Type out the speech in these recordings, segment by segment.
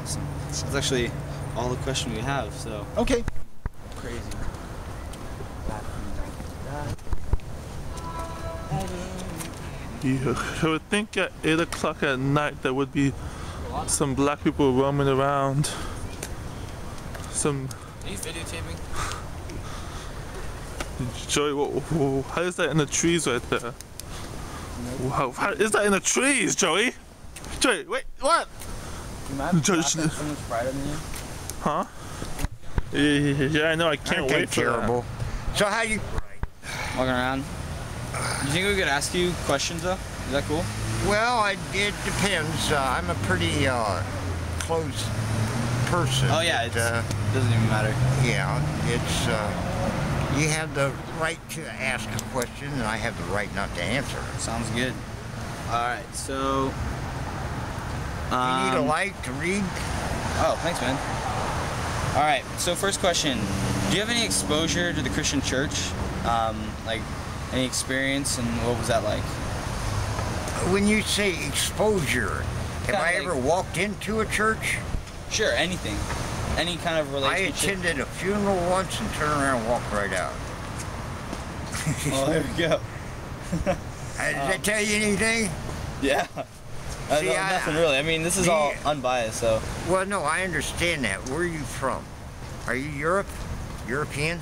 Awesome. That's actually all the question we have, so. Okay. Crazy. You would think at 8 o'clock at night there would be some black people roaming around. Some. Are you videotaping? Joey, how is that in the trees right there? How is that in the trees, Joey? Joey, wait, what? You might have Joey, so much brighter than you. Huh? Yeah, I know. I can't wait for terrible. that. So how you? Walking around. Do you think we could ask you questions though? Is that cool? Well, it depends. I'm a pretty close person. Oh yeah, it but, doesn't even matter. yeah, it's you have the right to ask a question, and I have the right not to answer. Sounds good. All right, so. You need a light to read? Oh, thanks, man. All right, so first question. Do you have any exposure to the Christian church? Like, any experience, and what was that like? When you say exposure, have I like, ever walked into a church? Sure, anything. Any kind of relationship. I attended a funeral once and turned around and walked right out. Oh, there we go. Did that tell you anything? Yeah. See, nothing really. I mean, this is all unbiased, so. Well, no, I understand that. Where are you from? Are you European?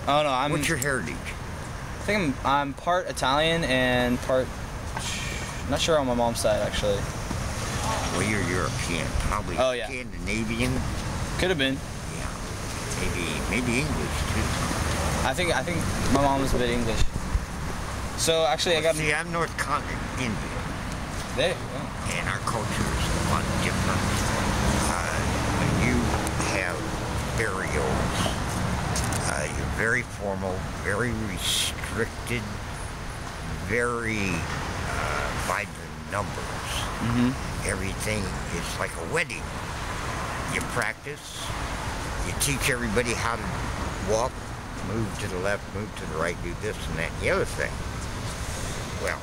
Oh no, I'm. What's your heritage? I think I'm part Italian and part. Not sure on my mom's side actually. Well, you're European, probably. Oh yeah. Scandinavian. Could have been. Yeah. Maybe English too. I think my mom was a bit English. So actually, I got. See, I'm North Continent Indian. There you go. And our culture is a lot different. When you have burials, you're very formal, very restricted, very by the numbers. Mm-hmm. Everything is like a wedding. You practice, you teach everybody how to walk, move to the left, move to the right, do this and that and the other thing. Well,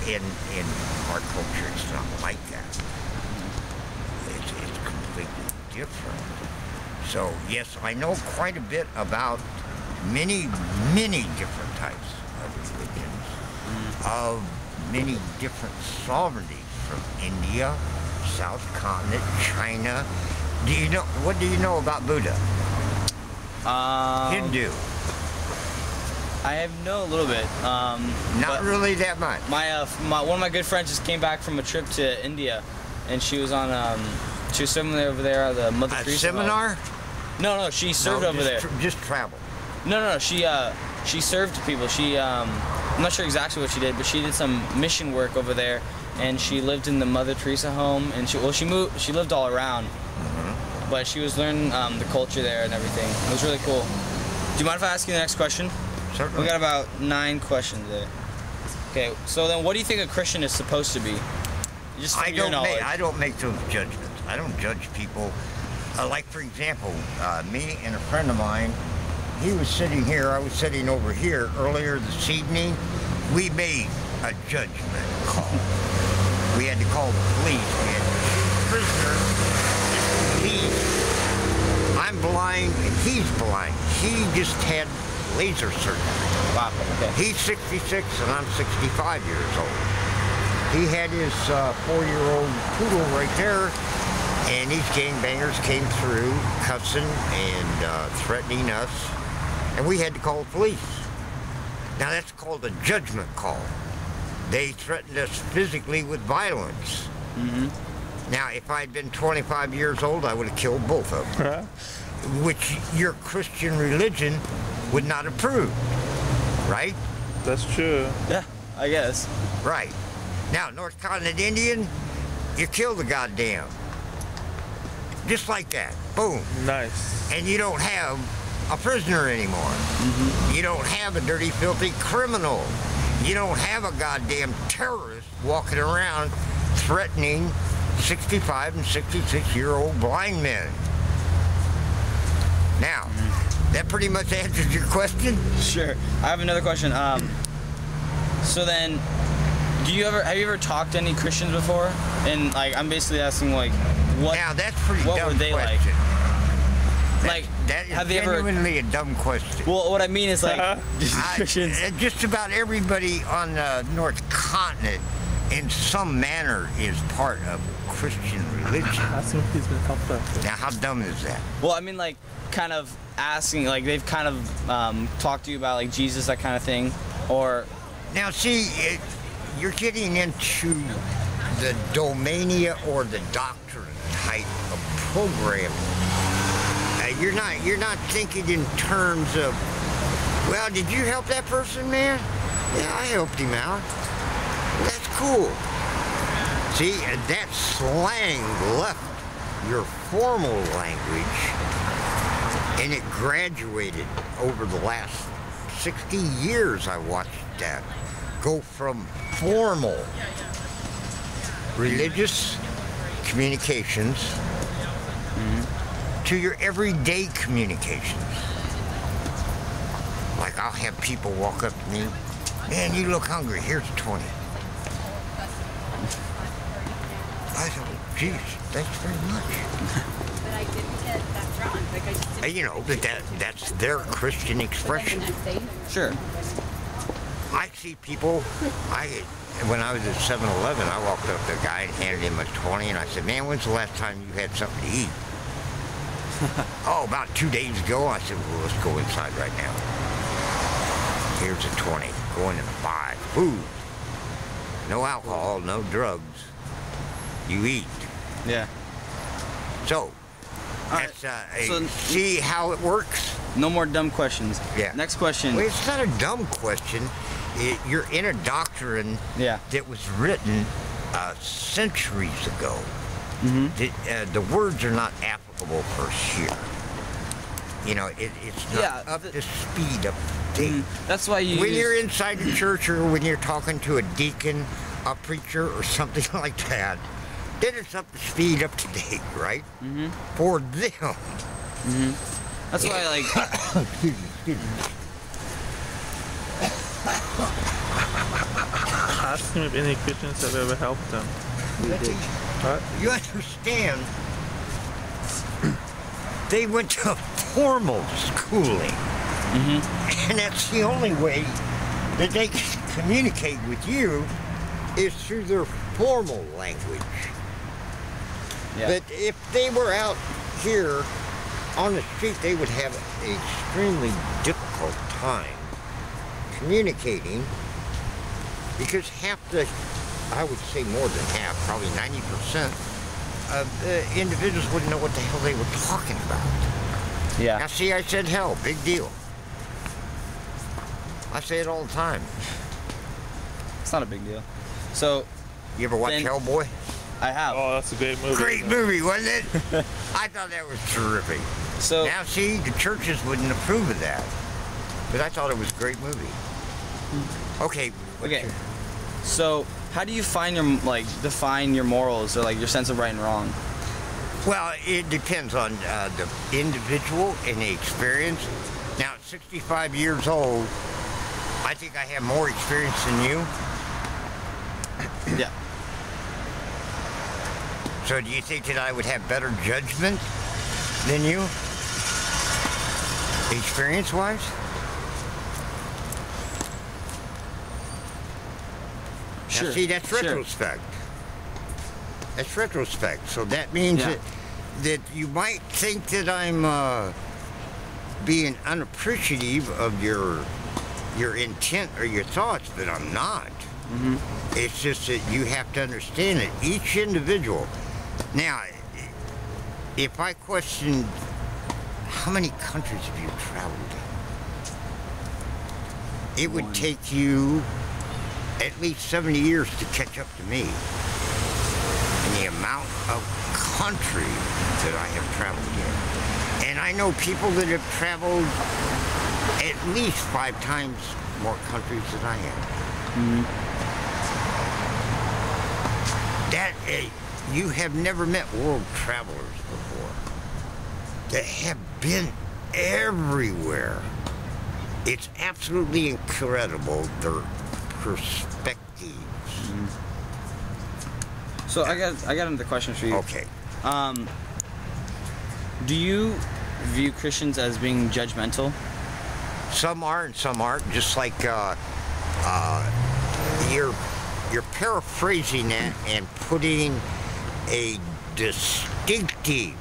in our culture, it's not like that. It's completely different. So yes, I know quite a bit about many different types of religions, of many different sovereignties from India, South Continent, China. What do you know about Buddha? Hindu. I know a little bit. Not really that much. One of my good friends just came back from a trip to India, and she was on she was serving over there at the Mother Teresa seminar? home. No, she served over there. Just travel. No, she served people. I'm not sure exactly what she did, but she did some mission work over there, and she lived in the Mother Teresa home, and she lived all around, but she was learning the culture there and everything. It was really cool. Do you mind if I ask you the next question? Certainly. We got about 9 questions there. Okay, so then what do you think a Christian is supposed to be? Just from your knowledge. I don't make those judgments. I don't judge people. Like, for example, me and a friend of mine, he was sitting here, I was sitting over here earlier this evening. We made a judgment call. We had to call the police. We had a prisoner. I'm blind and he's blind. He just had laser surgery. Wow, okay. He's 66 and I'm 65 years old. He had his 4-year-old poodle right there, and these gangbangers came through cussing and threatening us, and we had to call the police. Now that's called a judgment call. They threatened us physically with violence. Now if I'd been 25 years old, I would have killed both of them, which your Christian religion would not approve, right? That's true. Yeah, I guess. Right. Now, North Continent Indian, you kill the goddamn. Just like that. Boom. Nice. And you don't have a prisoner anymore. You don't have a dirty, filthy criminal. You don't have a goddamn terrorist walking around threatening 65 and 66-year-old blind men. Now, that pretty much answers your question? Sure. I have another question. So then, have you ever talked to any Christians before? And like, I'm basically asking like, what? Now that's pretty what dumb were they question. like? That is have they ever? genuinely a dumb question. Well, what I mean is like, Christians. Just about everybody on the North Continent, in some manner, is part of Christian religion. Ask him if he's been helped out. Now, how dumb is that? Well, I mean, like, kind of asking, like, they've kind of talked to you about, like, Jesus, that kind of thing, or... Now, see, you're getting into the domania or the doctrine type of program. You're not thinking in terms of, well, did you help that person, man? Yeah, I helped him out. That's cool. See, that slang left your formal language, and it graduated over the last 60 years. I watched that go from formal religious communications to your everyday communications. Like, I'll have people walk up to me, man, you look hungry, here's 20. I said, geez, thanks very much. But I didn't get that wrong. Like, I just didn't. You know, but that's their Christian expression. Sure. I see people, when I was at 7-Eleven, I walked up to a guy and handed him a 20, and I said, man, when's the last time you had something to eat? Oh, about 2 days ago. I said, well, let's go inside right now. Here's a 20. Go in and buy food. No alcohol, no drugs. You eat. Yeah. So, Alright, that's, so- see how it works? No more dumb questions. Yeah. Next question. Well, it's not a dumb question. You're in a doctrine Yeah. that was written centuries ago. Mm-hmm. The words are not applicable for here. You know, it's not Yeah, up to speed, up to date. That's why you When use- you're inside the church or when you're talking to a deacon, a preacher, or something like that, then it's up to speed, up to date, right? Mm-hmm. For them. Mm-hmm. That's why, like... Excuse me. Ask him if any Christians have ever helped them. What? You understand, they went to formal schooling. And that's the only way that they can communicate with you is through their formal language. Yeah. But if they were out here on the street, they would have an extremely difficult time communicating because half the, I would say more than half, probably 90% of the individuals wouldn't know what the hell they were talking about. Yeah. Now see, I said hell, big deal. I say it all the time. It's not a big deal. So, You ever watch Then- Hellboy? I have. Oh, that's a great movie. Great movie, wasn't it? I thought that was terrific. So, Now see, the churches wouldn't approve of that. But I thought it was a great movie. Okay. what's okay. your- So, how do you find your, like, define your morals or, like, your sense of right and wrong? Well, it depends on the individual and the experience. Now, at 65 years old, I think I have more experience than you. Yeah. So do you think that I would have better judgment than you? Experience-wise? Sure. Now, see, that's sure. retrospect. That's retrospect. So that means Yeah. that you might think that I'm being unappreciative of your intent or your thoughts, but I'm not. It's just that you have to understand that each individual. Now, if I question how many countries have you traveled in, it would One. take you at least 70 years to catch up to me. And the amount of country that I have traveled in. And I know people that have traveled at least 5 times more countries than I have. That you have never met world travelers before that have been everywhere. It's absolutely incredible, their perspectives So I got another question for you. Okay. Do you view Christians as being judgmental? Some are and some aren't. Just like you're paraphrasing it and putting a distinctive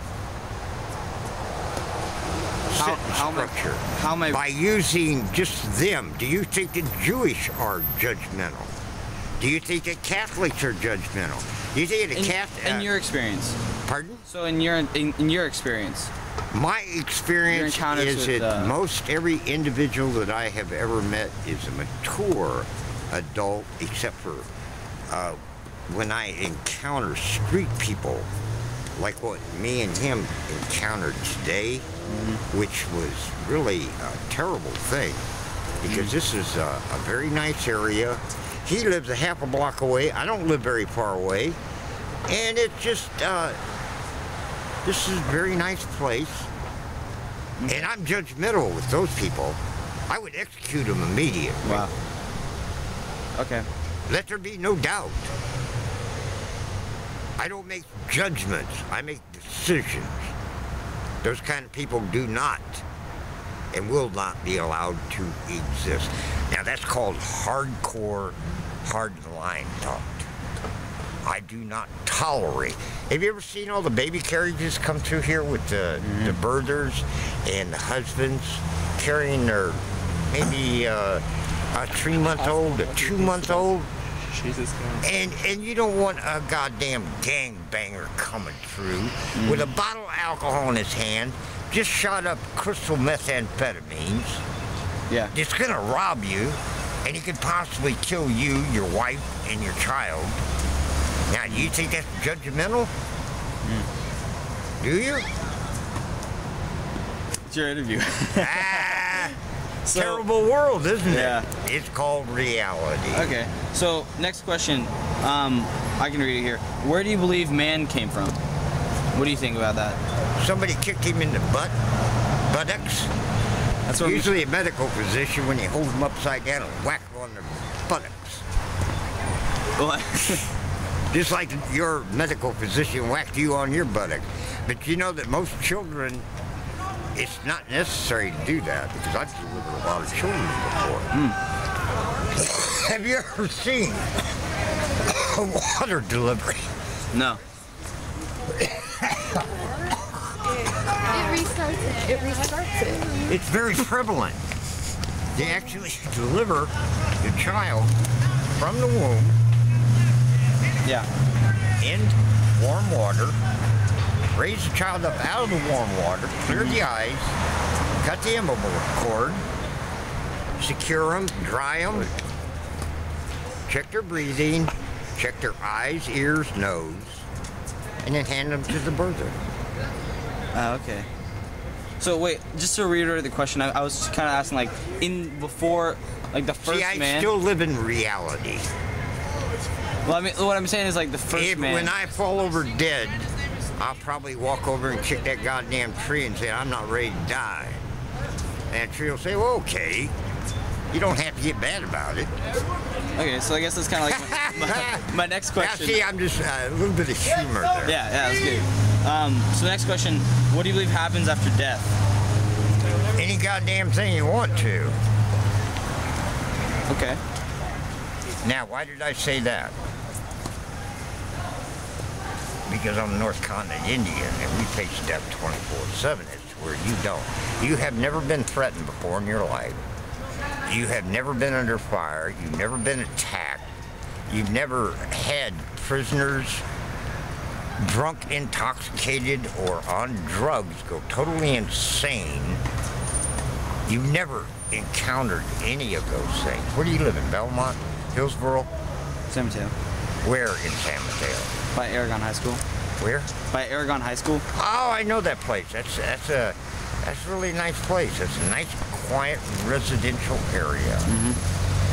structure. How am I? By using just them. Do you think the Jewish are judgmental? Do you think that Catholics are judgmental? Do you think the in your experience? Pardon? So in your experience? My experience is that most every individual that I have ever met is a mature adult, except for when I encounter street people, like what me and him encountered today, which was really a terrible thing, because this is a very nice area. He lives a half a block away. I don't live very far away. And it's just, this is a very nice place. And I'm judgmental with those people. I would execute them immediately. Wow. Okay. Let there be no doubt. I don't make judgments. I make decisions. Those kind of people do not and will not be allowed to exist. Now that's called hardcore, hard line talk. I do not tolerate. Have you ever seen all the baby carriages come through here with the birthers and the husbands carrying their maybe a 3-month-old, a 2-month-old? And you don't want a goddamn gangbanger coming through with a bottle of alcohol in his hand, just shot up crystal methamphetamines. Yeah. It's gonna rob you, and he could possibly kill you, your wife, and your child. Now, do you think that's judgmental? Do you? It's your interview. Terrible world, isn't it? Yeah. It's called reality. Okay. So, next question. I can read it here. Where do you believe man came from? What do you think about that? Somebody kicked him in the buttocks. That's what usually a medical physician when you hold them upside down and whack them on their buttocks. What? Just like your medical physician whacked you on your buttock. But you know that most children, it's not necessary to do that, because I've delivered a lot of children before. Have you ever seen a water delivery? No. It restarts it. It's very prevalent. They actually deliver the child from the womb in warm water, raise the child up out of the warm water, clear the eyes, cut the umbilical cord, secure them, dry them, check their breathing, check their eyes, ears, nose, and then hand them to the birther. Okay. So wait, just to reiterate the question, I was kind of asking, like, before, like, the first man. See, I still live in reality. Well, I mean, what I'm saying is, like, the first man. When I fall over dead, I'll probably walk over and kick that goddamn tree and say, I'm not ready to die. And the tree will say, well, okay. You don't have to get mad about it. Okay, so I guess that's kind of like my next question. Now, see, I'm just a little bit of humor there. Yeah, that's good. So the next question, what do you believe happens after death? Any goddamn thing you want to. Okay. Now, why did I say that? Because I'm a North Continent Indian, and we face death 24/7. It's where you don't. You have never been threatened before in your life. You have never been under fire. You've never been attacked. You've never had prisoners drunk, intoxicated, or on drugs go totally insane. You've never encountered any of those things. Where do you live, in Belmont? Hillsboro? San Mateo. Where in San Mateo? By Aragon High School. Where? By Aragon High School. Oh, I know that place. That's a really nice place. It's a nice, quiet, residential area.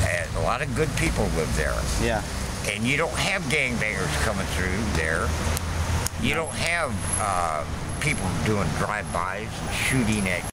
And a lot of good people live there. Yeah. And you don't have gangbangers coming through there. You don't have people doing drive-bys and shooting at